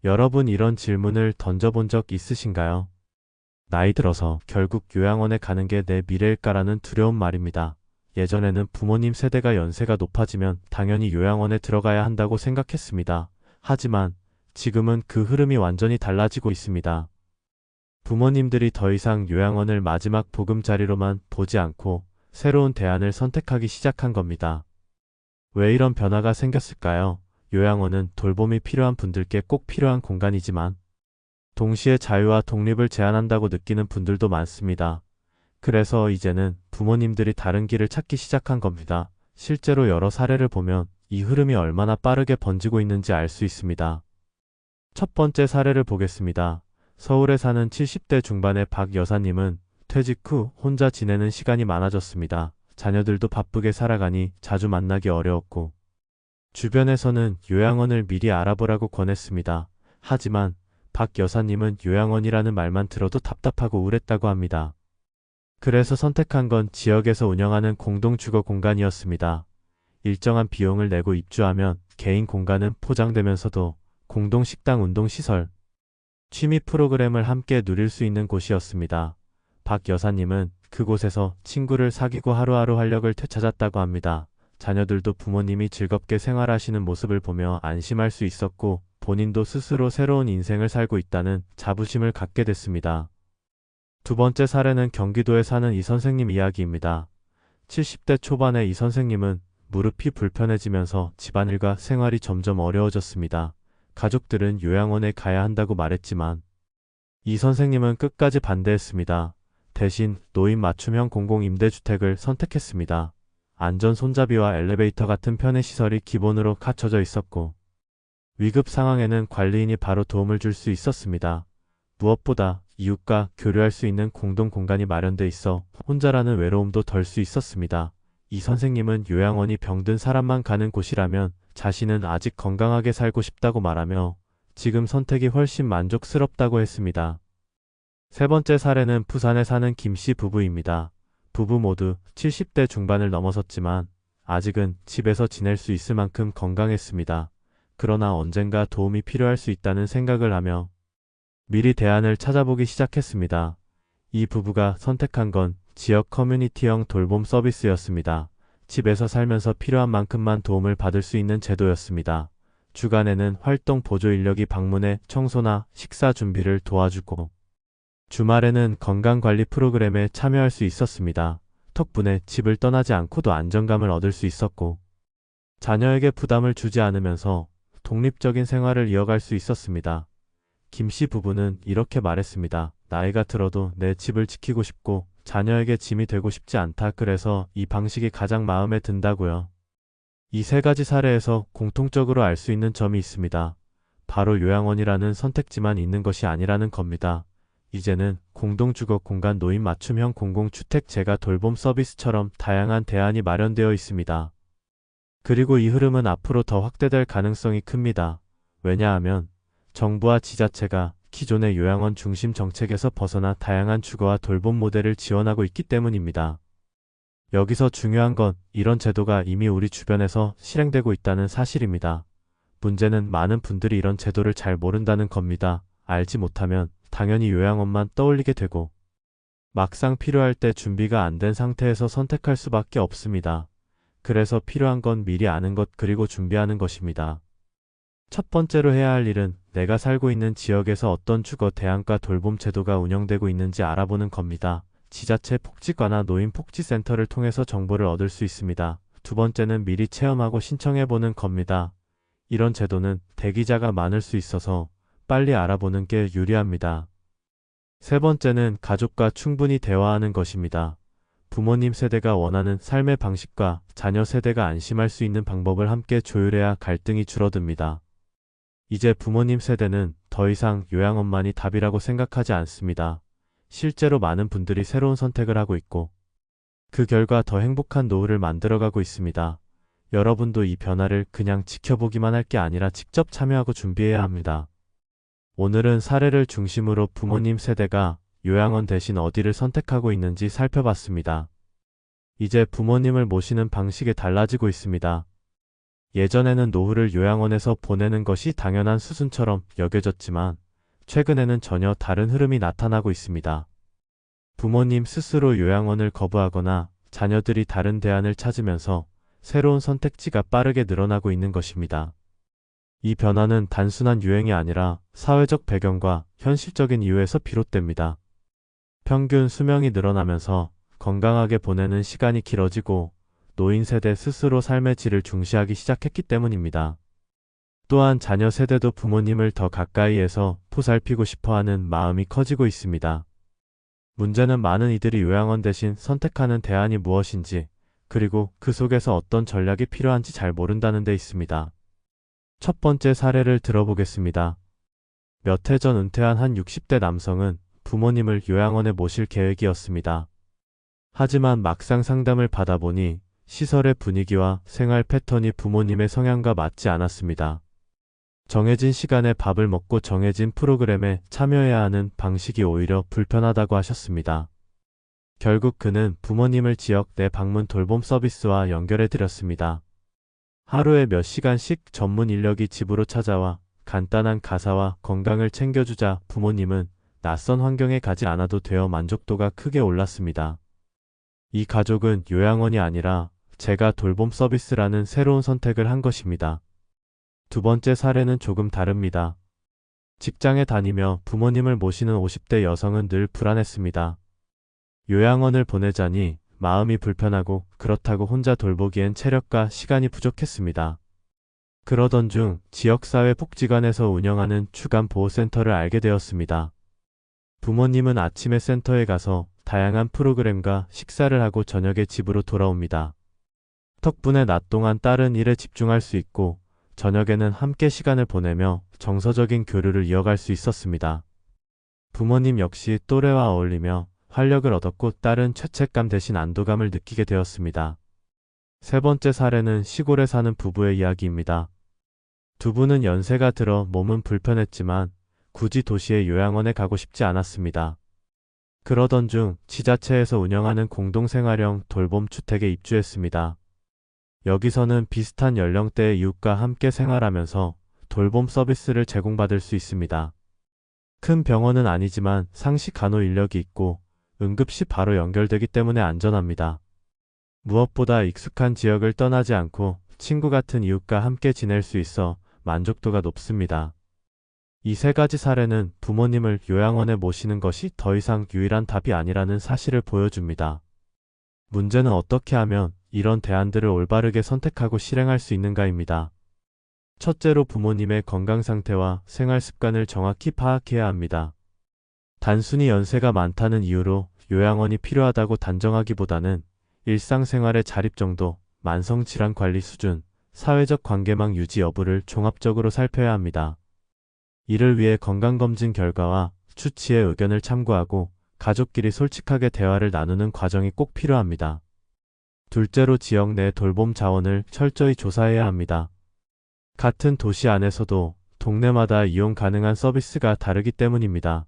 여러분 이런 질문을 던져본 적 있으신가요? 나이 들어서 결국 요양원에 가는 게 내 미래일까라는 두려운 말입니다. 예전에는 부모님 세대가 연세가 높아지면 당연히 요양원에 들어가야 한다고 생각했습니다. 하지만 지금은 그 흐름이 완전히 달라지고 있습니다. 부모님들이 더 이상 요양원을 마지막 보금자리로만 보지 않고 새로운 대안을 선택하기 시작한 겁니다. 왜 이런 변화가 생겼을까요? 요양원은 돌봄이 필요한 분들께 꼭 필요한 공간이지만 동시에 자유와 독립을 제한한다고 느끼는 분들도 많습니다. 그래서 이제는 부모님들이 다른 길을 찾기 시작한 겁니다. 실제로 여러 사례를 보면 이 흐름이 얼마나 빠르게 번지고 있는지 알 수 있습니다. 첫 번째 사례를 보겠습니다. 서울에 사는 70대 중반의 박 여사님은 퇴직 후 혼자 지내는 시간이 많아졌습니다. 자녀들도 바쁘게 살아가니 자주 만나기 어려웠고 주변에서는 요양원을 미리 알아보라고 권했습니다. 하지만 박 여사님은 요양원이라는 말만 들어도 답답하고 우울했다고 합니다. 그래서 선택한 건 지역에서 운영하는 공동주거 공간이었습니다. 일정한 비용을 내고 입주하면 개인 공간은 포장되면서도 공동식당 운동시설, 취미 프로그램을 함께 누릴 수 있는 곳이었습니다. 박 여사님은 그곳에서 친구를 사귀고 하루하루 활력을 되찾았다고 합니다. 자녀들도 부모님이 즐겁게 생활하시는 모습을 보며 안심할 수 있었고 본인도 스스로 새로운 인생을 살고 있다는 자부심을 갖게 됐습니다. 두 번째 사례는 경기도에 사는 이 선생님 이야기입니다. 70대 초반의 이 선생님은 무릎이 불편해지면서 집안일과 생활이 점점 어려워졌습니다. 가족들은 요양원에 가야 한다고 말했지만 이 선생님은 끝까지 반대했습니다. 대신 노인 맞춤형 공공임대주택을 선택했습니다. 안전 손잡이와 엘리베이터 같은 편의시설이 기본으로 갖춰져 있었고 위급 상황에는 관리인이 바로 도움을 줄 수 있었습니다. 무엇보다 이웃과 교류할 수 있는 공동 공간이 마련돼 있어 혼자라는 외로움도 덜 수 있었습니다. 이 선생님은 요양원이 병든 사람만 가는 곳이라면 자신은 아직 건강하게 살고 싶다고 말하며 지금 선택이 훨씬 만족스럽다고 했습니다. 세 번째 사례는 부산에 사는 김 씨 부부입니다. 부부 모두 70대 중반을 넘어섰지만 아직은 집에서 지낼 수 있을 만큼 건강했습니다. 그러나 언젠가 도움이 필요할 수 있다는 생각을 하며 미리 대안을 찾아보기 시작했습니다. 이 부부가 선택한 건 지역 커뮤니티형 돌봄 서비스였습니다. 집에서 살면서 필요한 만큼만 도움을 받을 수 있는 제도였습니다. 주간에는 활동 보조 인력이 방문해 청소나 식사 준비를 도와주고 주말에는 건강관리 프로그램에 참여할 수 있었습니다. 덕분에 집을 떠나지 않고도 안정감을 얻을 수 있었고 자녀에게 부담을 주지 않으면서 독립적인 생활을 이어갈 수 있었습니다. 김 씨 부부는 이렇게 말했습니다. 나이가 들어도 내 집을 지키고 싶고 자녀에게 짐이 되고 싶지 않다. 그래서 이 방식이 가장 마음에 든다고요. 이 세 가지 사례에서 공통적으로 알 수 있는 점이 있습니다. 바로 요양원이라는 선택지만 있는 것이 아니라는 겁니다. 이제는 공동주거 공간 노인 맞춤형 공공주택 재가 돌봄 서비스처럼 다양한 대안이 마련되어 있습니다. 그리고 이 흐름은 앞으로 더 확대될 가능성이 큽니다. 왜냐하면 정부와 지자체가 기존의 요양원 중심 정책에서 벗어나 다양한 주거와 돌봄 모델을 지원하고 있기 때문입니다. 여기서 중요한 건 이런 제도가 이미 우리 주변에서 실행되고 있다는 사실입니다. 문제는 많은 분들이 이런 제도를 잘 모른다는 겁니다. 알지 못하면 당연히 요양원만 떠올리게 되고 막상 필요할 때 준비가 안 된 상태에서 선택할 수밖에 없습니다. 그래서 필요한 건 미리 아는 것 그리고 준비하는 것입니다. 첫 번째로 해야 할 일은 내가 살고 있는 지역에서 어떤 주거 대안과 돌봄 제도가 운영되고 있는지 알아보는 겁니다. 지자체 복지과나 노인복지센터를 통해서 정보를 얻을 수 있습니다. 두 번째는 미리 체험하고 신청해보는 겁니다. 이런 제도는 대기자가 많을 수 있어서 빨리 알아보는 게 유리합니다. 세 번째는 가족과 충분히 대화하는 것입니다. 부모님 세대가 원하는 삶의 방식과 자녀 세대가 안심할 수 있는 방법을 함께 조율해야 갈등이 줄어듭니다. 이제 부모님 세대는 더 이상 요양원만이 답이라고 생각하지 않습니다. 실제로 많은 분들이 새로운 선택을 하고 있고 그 결과 더 행복한 노후를 만들어가고 있습니다. 여러분도 이 변화를 그냥 지켜보기만 할 게 아니라 직접 참여하고 준비해야 합니다. 오늘은 사례를 중심으로 부모님 세대가 요양원 대신 어디를 선택하고 있는지 살펴봤습니다. 이제 부모님을 모시는 방식이 달라지고 있습니다. 예전에는 노후를 요양원에서 보내는 것이 당연한 수순처럼 여겨졌지만 최근에는 전혀 다른 흐름이 나타나고 있습니다. 부모님 스스로 요양원을 거부하거나 자녀들이 다른 대안을 찾으면서 새로운 선택지가 빠르게 늘어나고 있는 것입니다. 이 변화는 단순한 유행이 아니라 사회적 배경과 현실적인 이유에서 비롯됩니다. 평균 수명이 늘어나면서 건강하게 보내는 시간이 길어지고 노인 세대 스스로 삶의 질을 중시하기 시작했기 때문입니다. 또한 자녀 세대도 부모님을 더 가까이에서 보살피고 싶어하는 마음이 커지고 있습니다. 문제는 많은 이들이 요양원 대신 선택하는 대안이 무엇인지, 그리고 그 속에서 어떤 전략이 필요한지 잘 모른다는 데 있습니다. 첫 번째 사례를 들어보겠습니다. 몇 해 전 은퇴한 한 60대 남성은 부모님을 요양원에 모실 계획이었습니다. 하지만 막상 상담을 받아보니 시설의 분위기와 생활 패턴이 부모님의 성향과 맞지 않았습니다. 정해진 시간에 밥을 먹고 정해진 프로그램에 참여해야 하는 방식이 오히려 불편하다고 하셨습니다. 결국 그는 부모님을 지역 내 방문 돌봄 서비스와 연결해 드렸습니다. 하루에 몇 시간씩 전문 인력이 집으로 찾아와 간단한 가사와 건강을 챙겨주자 부모님은 낯선 환경에 가지 않아도 되어 만족도가 크게 올랐습니다. 이 가족은 요양원이 아니라 제가 돌봄 서비스라는 새로운 선택을 한 것입니다. 두 번째 사례는 조금 다릅니다. 직장에 다니며 부모님을 모시는 50대 여성은 늘 불안했습니다. 요양원을 보내자니 마음이 불편하고 그렇다고 혼자 돌보기엔 체력과 시간이 부족했습니다. 그러던 중 지역사회복지관에서 운영하는 주간보호센터를 알게 되었습니다. 부모님은 아침에 센터에 가서 다양한 프로그램과 식사를 하고 저녁에 집으로 돌아옵니다. 덕분에 낮 동안 다른 일에 집중할 수 있고 저녁에는 함께 시간을 보내며 정서적인 교류를 이어갈 수 있었습니다. 부모님 역시 또래와 어울리며 활력을 얻었고 딸은 죄책감 대신 안도감을 느끼게 되었습니다. 세 번째 사례는 시골에 사는 부부의 이야기입니다. 두 분은 연세가 들어 몸은 불편했지만 굳이 도시의 요양원에 가고 싶지 않았습니다. 그러던 중 지자체에서 운영하는 공동생활형 돌봄 주택에 입주했습니다. 여기서는 비슷한 연령대의 이웃과 함께 생활하면서 돌봄 서비스를 제공받을 수 있습니다. 큰 병원은 아니지만 상시 간호 인력이 있고 응급시 바로 연결되기 때문에 안전합니다. 무엇보다 익숙한 지역을 떠나지 않고 친구 같은 이웃과 함께 지낼 수 있어 만족도가 높습니다. 이 세 가지 사례는 부모님을 요양원에 모시는 것이 더 이상 유일한 답이 아니라는 사실을 보여줍니다. 문제는 어떻게 하면 이런 대안들을 올바르게 선택하고 실행할 수 있는가입니다. 첫째로 부모님의 건강 상태와 생활 습관을 정확히 파악해야 합니다. 단순히 연세가 많다는 이유로 요양원이 필요하다고 단정하기보다는 일상생활의 자립 정도, 만성질환 관리 수준, 사회적 관계망 유지 여부를 종합적으로 살펴야 합니다. 이를 위해 건강검진 결과와 수치의 의견을 참고하고 가족끼리 솔직하게 대화를 나누는 과정이 꼭 필요합니다. 둘째로 지역 내 돌봄 자원을 철저히 조사해야 합니다. 같은 도시 안에서도 동네마다 이용 가능한 서비스가 다르기 때문입니다.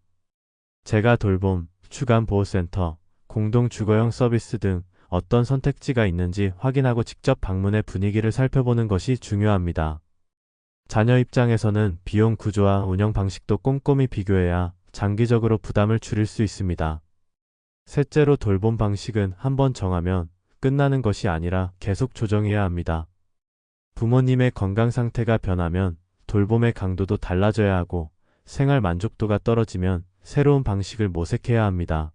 제가 돌봄, 주간보호센터, 공동주거형 서비스 등 어떤 선택지가 있는지 확인하고 직접 방문해 분위기를 살펴보는 것이 중요합니다. 자녀 입장에서는 비용 구조와 운영 방식도 꼼꼼히 비교해야 장기적으로 부담을 줄일 수 있습니다. 셋째로 돌봄 방식은 한번 정하면 끝나는 것이 아니라 계속 조정해야 합니다. 부모님의 건강 상태가 변하면 돌봄의 강도도 달라져야 하고 생활 만족도가 떨어지면 새로운 방식을 모색해야 합니다.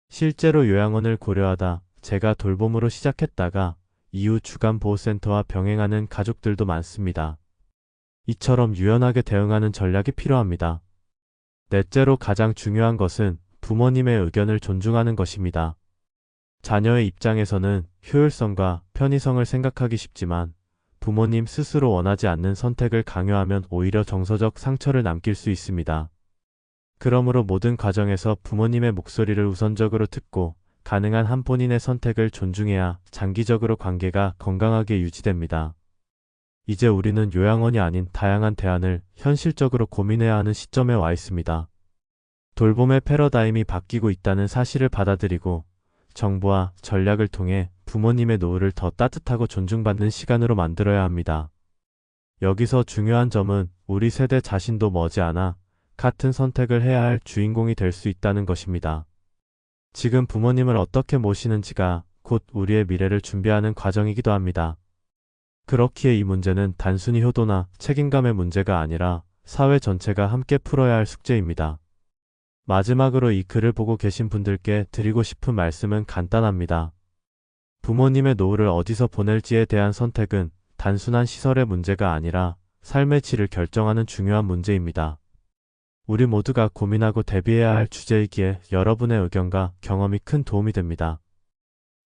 실제로 요양원을 고려하다 제가 돌봄으로 시작했다가 이후 주간보호센터와 병행하는 가족들도 많습니다. 이처럼 유연하게 대응하는 전략이 필요합니다. 넷째로 가장 중요한 것은 부모님의 의견을 존중하는 것입니다. 자녀의 입장에서는 효율성과 편의성을 생각하기 쉽지만 부모님 스스로 원하지 않는 선택을 강요하면 오히려 정서적 상처를 남길 수 있습니다. 그러므로 모든 과정에서 부모님의 목소리를 우선적으로 듣고 가능한 한 본인의 선택을 존중해야 장기적으로 관계가 건강하게 유지됩니다. 이제 우리는 요양원이 아닌 다양한 대안을 현실적으로 고민해야 하는 시점에 와 있습니다. 돌봄의 패러다임이 바뀌고 있다는 사실을 받아들이고 정부와 전략을 통해 부모님의 노후를 더 따뜻하고 존중받는 시간으로 만들어야 합니다. 여기서 중요한 점은 우리 세대 자신도 머지않아 같은 선택을 해야 할 주인공이 될 수 있다는 것입니다. 지금 부모님을 어떻게 모시는지가 곧 우리의 미래를 준비하는 과정이기도 합니다. 그렇기에 이 문제는 단순히 효도나 책임감의 문제가 아니라 사회 전체가 함께 풀어야 할 숙제입니다. 마지막으로 이 글을 보고 계신 분들께 드리고 싶은 말씀은 간단합니다. 부모님의 노후를 어디서 보낼지에 대한 선택은 단순한 시설의 문제가 아니라 삶의 질을 결정하는 중요한 문제입니다. 우리 모두가 고민하고 대비해야 할 주제이기에 여러분의 의견과 경험이 큰 도움이 됩니다.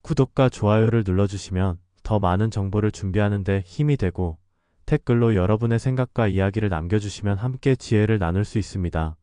구독과 좋아요를 눌러주시면 더 많은 정보를 준비하는 데 힘이 되고 댓글로 여러분의 생각과 이야기를 남겨주시면 함께 지혜를 나눌 수 있습니다.